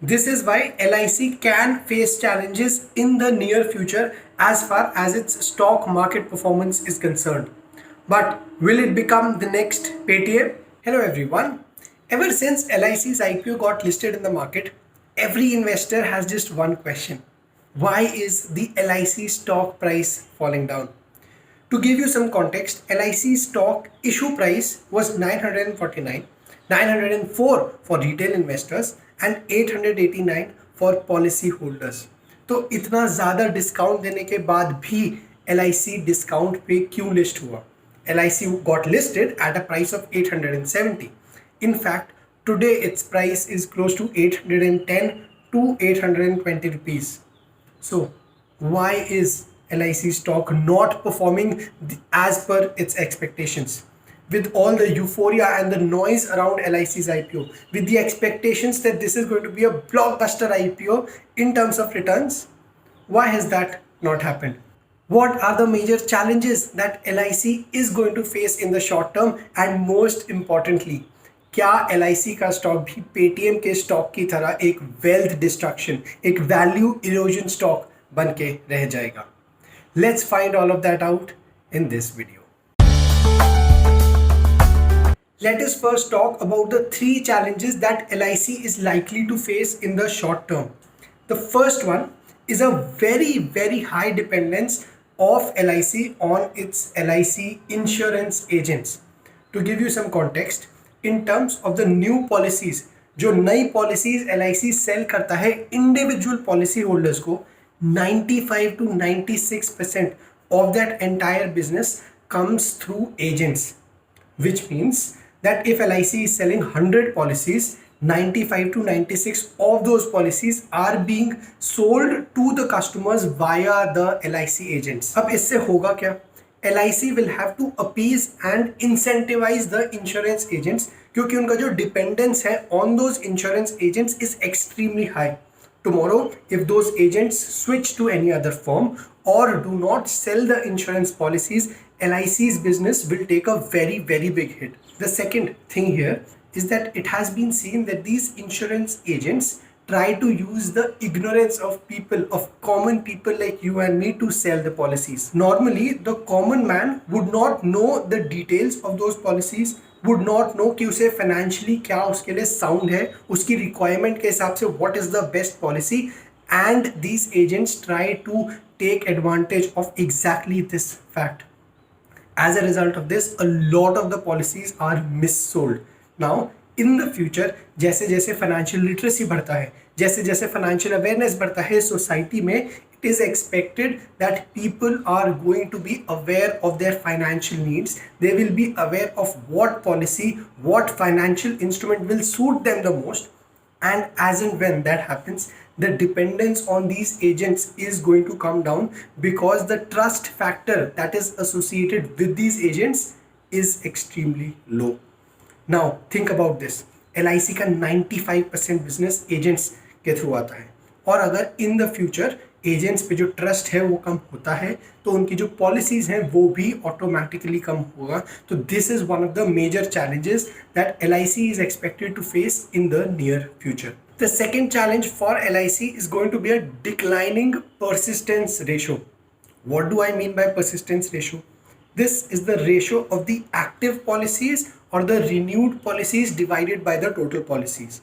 This is why LIC can face challenges in the near future as far as its stock market performance is concerned. But will it become the next Paytm? Hello everyone. Ever since LIC's IPO got listed in the market, every investor has just one question. Why is the LIC stock price falling down? To give you some context, LIC stock issue price was 949, 904 for retail investors and 889 for policy holders. तो इतना ज़्यादा discount देने के बाद भी LIC discount पे क्यों list हुआ? LIC got listed at a price of 870. In fact, today its price is close to 810 to 820 rupees. So why is LIC stock not performing as per its expectations? With all the euphoria and the noise around LIC's IPO, with the expectations that this is going to be a blockbuster IPO in terms of returns, why has that not happened? What are the major challenges that LIC is going to face in the short term, and most importantly, क्या LIC का stock भी Paytm के stock की तरह एक wealth destruction, एक value erosion stock बन के रह जाएगा? Let's find all of that out in this video. Let us first talk about the three challenges that LIC is likely to face in the short term. The first one is a very high dependence of LIC on its LIC insurance agents. To give you some context, in terms of the new policies, जो नई policies LIC sell करता है individual policy holders को, 95 to 96% of that entire business comes through agents, which means that if LIC is selling 100 policies, 95 to 96 of those policies are being sold to the customers via the LIC agents. अब इससे होगा क्या? LIC will have to appease and incentivize the insurance agents क्योंकि उनका जो dependence है on those insurance agents is extremely high. Tomorrow, if those agents switch to any other firm or do not sell the insurance policies, LIC's business will take a very big hit. The second thing here is that it has been seen that these insurance agents try to use the ignorance of people, of common people like you and me, to sell the policies. Normally, the common man would not know the details of those policies, would not know कि उसे financially क्या उसके लिए sound है, उसकी requirement के हिसाब से what is the best policy, and these agents try to take advantage of exactly this fact. As a result of this, a lot of the policies are missold. Now, in the future, जैसे जैसे financial literacy बढ़ता है, जैसे जैसे financial awareness बढ़ता है society में, it is expected that people are going to be aware of their financial needs. They will be aware of what policy, what financial instrument will suit them the most. And as and when that happens, the dependence on these agents is going to come down because the trust factor that is associated with these agents is extremely low. Now think about this. LIC का 95% business agents के through आता है, और अगर in the future agents पे जो trust है वो कम होता है तो उनकी जो पॉलिसीज हैं वो भी ऑटोमेटिकली कम होगा. तो this is one of the major challenges that LIC is expected to face in the near future. The second challenge for LIC is going to be a declining persistence ratio. What do I mean by persistence ratio? This is the ratio of the active policies or the renewed policies divided by the total policies,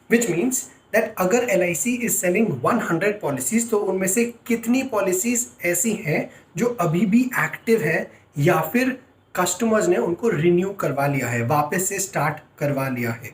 which means that अगर LIC is selling 100 policies तो उनमें से कितनी policies ऐसी हैं जो अभी भी active है या फिर customers ने उनको renew करवा लिया है, वापस से start करवा लिया है.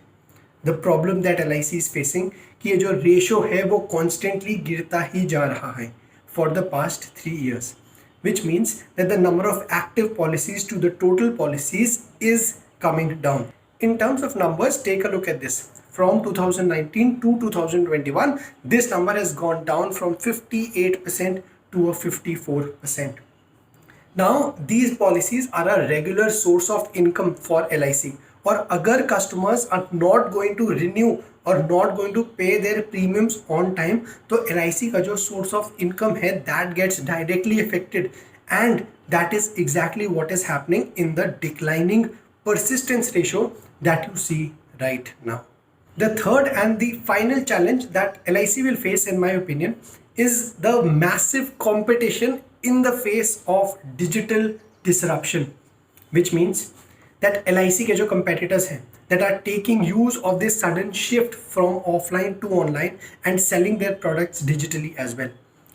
The problem that LIC is facing कि ये जो ratio है वो constantly गिरता ही जा रहा है for the past 3 years, which means that the number of active policies to the total policies is coming down. In terms of numbers, take a look at this. From 2019 to 2021, this number has gone down from 58% to a 54%. Now, these policies are a regular source of income for LIC. और अगर customers are not going to renew or not going to pay their premiums on time, तो LIC का जो source of income है that gets directly affected, and that is exactly what is happening in the declining persistence ratio that you see right now. The third and the final challenge that LIC will face, in my opinion, is the massive competition in the face of digital disruption, which means that LIC के जो competitors हैं that are taking use of this sudden shift from offline to online and selling their products digitally as well.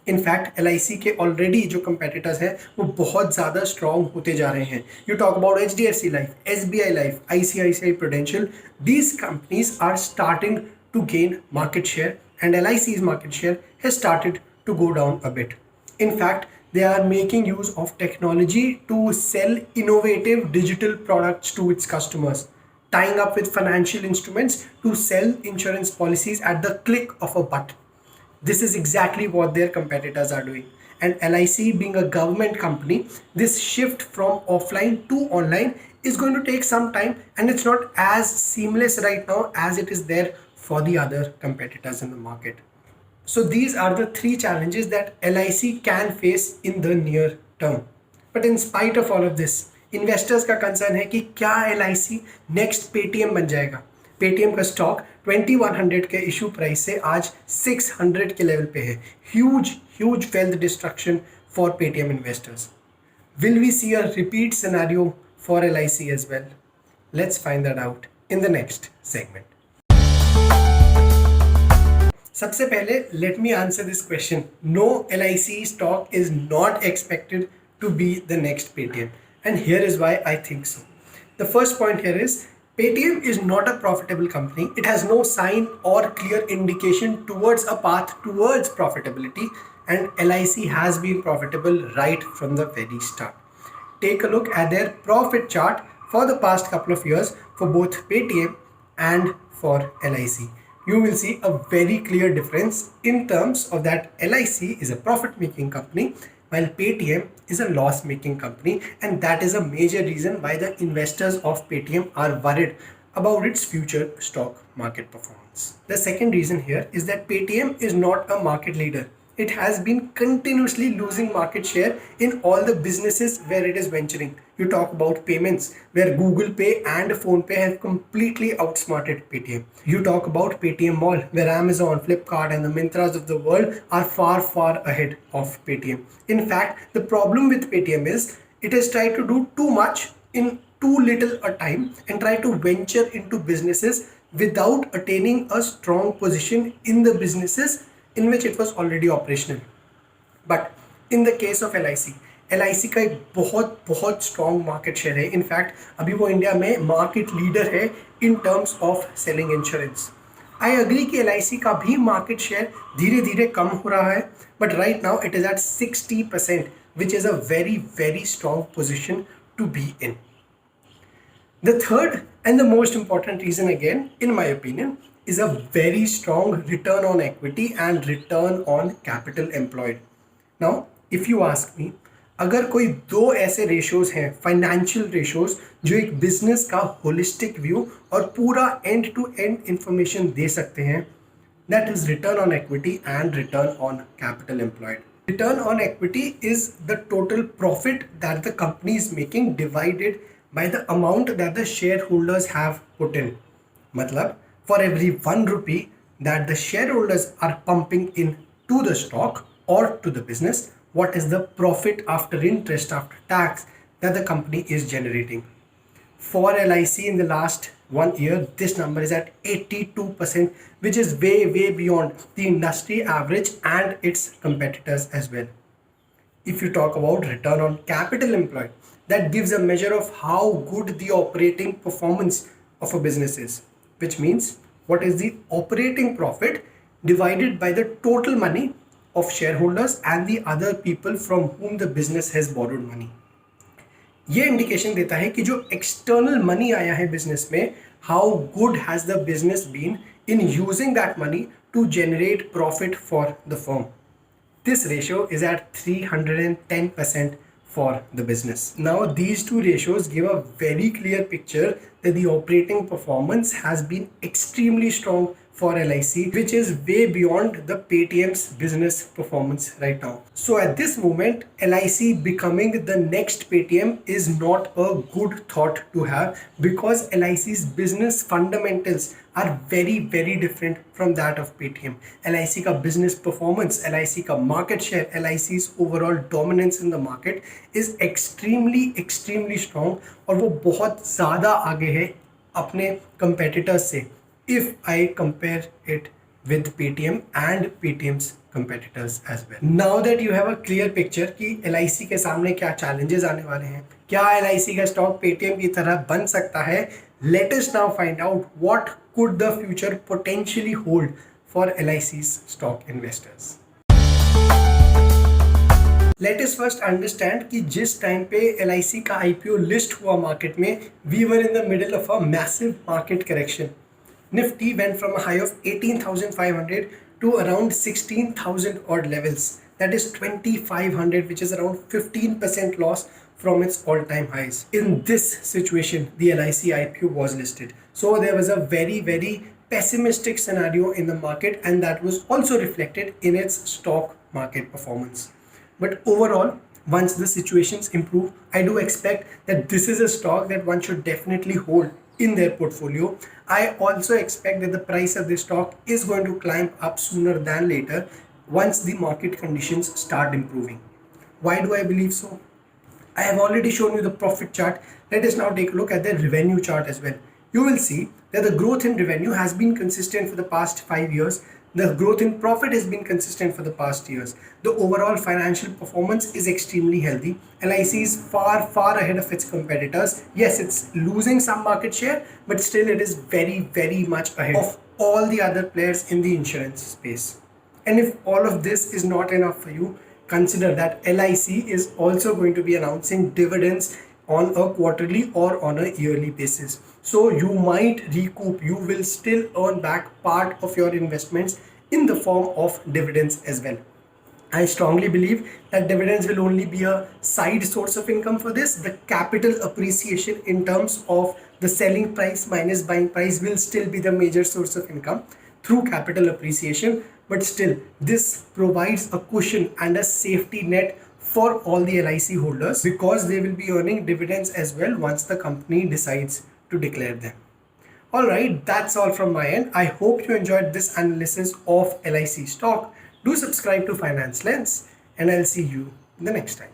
In fact LIC के already जो competitors हैं वो बहुत ज़्यादा strong होते जा रहे हैं. You talk about HDFC life, SBI life, ICICI Prudential. These companies are starting to gain market share and LIC's market share has started to go down a bit. In fact, they are making use of technology to sell innovative digital products to its customers, tying up with financial instruments to sell insurance policies at the click of a button. This is exactly what their competitors are doing. And LIC being a government company, this shift from offline to online is going to take some time and it's not as seamless right now as it is there for the other competitors in the market. So these are the three challenges that LIC can face in the near term. But in spite of all of this, investors का concern है कि क्या LIC next Paytm बन जाएगा. Paytm का stock 2100 के issue price से आज 600 के लेवल पे है. Huge wealth destruction for Paytm investors. Will we see a repeat scenario for LIC as well? Let's find that out in the next segment. सबसे पहले let me answer this question. No, LIC stock is not expected to be the next Paytm, and here is why I think so. The first point here is Paytm is not a profitable company. It has no sign or clear indication towards a path towards profitability, and LIC has been profitable right from the very start. Take a look at their profit chart for the past couple of years for both Paytm and for LIC. You will see a very clear difference in terms of that LIC is a profit-making company while Paytm is a loss-making company, and that is a major reason why the investors of Paytm are worried about its future stock market performance. The second reason here is that Paytm is not a market leader. It has been continuously losing market share in all the businesses where it is venturing. You talk about payments where Google Pay and PhonePe have completely outsmarted Paytm. You talk about Paytm Mall where Amazon, Flipkart and the Mintras of the world are far ahead of Paytm. In fact, the problem with Paytm is it has tried to do too much in too little a time and try to venture into businesses without attaining a strong position in the businesses in which it was already operational. But in the case of LIC, LIC का एक बहुत strong market share है. In fact, अभी वो India में market leader है in terms of selling insurance. I agree कि LIC का भी market share धीरे धीरे कम हो रहा है, but right now it is at 60%, which is a very strong position to be in. The third and the most important reason, again, in my opinion, is a very strong return on equity and return on capital employed. Now, if you ask me, अगर कोई दो ऐसे ratios हैं, financial ratios, जो एक business का holistic view और पूरा एंड टू एंड इंफॉर्मेशन दे सकते हैं, that is return on equity and return on capital employed. Return on equity is the total profit that the company is making divided by the amount that the shareholders have put in. मतलब for every 1 rupee that the shareholders are pumping in to the stock or to the business, what is the profit after interest, after tax that the company is generating. For LIC in the last 1 year, this number is at 82%, which is way beyond the industry average and its competitors as well. If you talk about return on capital employed, that gives a measure of how good the operating performance of a business is, which means what is the operating profit divided by the total money of shareholders and the other people from whom the business has borrowed money. ये indication देता है कि जो external money आया है business में, how good has the business been in using that money to generate profit for the firm. This ratio is at 310% for the business. Now these two ratios give a very clear picture that the operating performance has been extremely strong for LIC, which is way beyond the Paytm's business performance right now. So at this moment, LIC becoming the next Paytm is not a good thought to have, because LIC's business fundamentals are very different from that of Paytm. LIC का business performance, LIC का market share, LIC's overall dominance in the market is extremely strong, और वो बहुत ज़्यादा आगे है अपने competitors से, if I compare it with Paytm and Paytm's competitors as well. Now that you have a clear picture कि LIC के सामने क्या challenges आने वाले हैं, क्या LIC का stock Paytm की तरह बन सकता है, let us now find out what could the future potentially hold for LIC's stock investors. Let us first understand कि जिस टाइम पे LIC का IPO लिस्ट हुआ मार्केट में, we were in the middle of a massive market correction. Nifty went from a high of 18,500 to around 16,000 odd levels. That is 2,500, which is around 15% loss from its all-time highs. In this situation, the LIC IPO was listed. So there was a very pessimistic scenario in the market, and that was also reflected in its stock market performance. But overall, once the situations improve, I do expect that this is a stock that one should definitely hold in their portfolio. I also expect that the price of this stock is going to climb up sooner than later once the market conditions start improving. Why do I believe so? I have already shown you the profit chart. Let us now take a look at the revenue chart as well. You will see that the growth in revenue has been consistent for the past 5 years. The growth in profit has been consistent for the past years. The overall financial performance is extremely healthy. LIC is far ahead of its competitors. Yes, it's losing some market share, but still it is very much ahead of all the other players in the insurance space. And if all of this is not enough for you, consider that LIC is also going to be announcing dividends on a quarterly or on a yearly basis. So you might recoup, you will still earn back part of your investments in the form of dividends as well. I strongly believe that dividends will only be a side source of income for this. The capital appreciation in terms of the selling price minus buying price will still be the major source of income through capital appreciation. But still, this provides a cushion and a safety net for all the LIC holders, because they will be earning dividends as well once the company decides to declare them. Alright, that's all from my end. I hope you enjoyed this analysis of LIC stock. Do subscribe to Finance Lens, and I'll see you in the next time.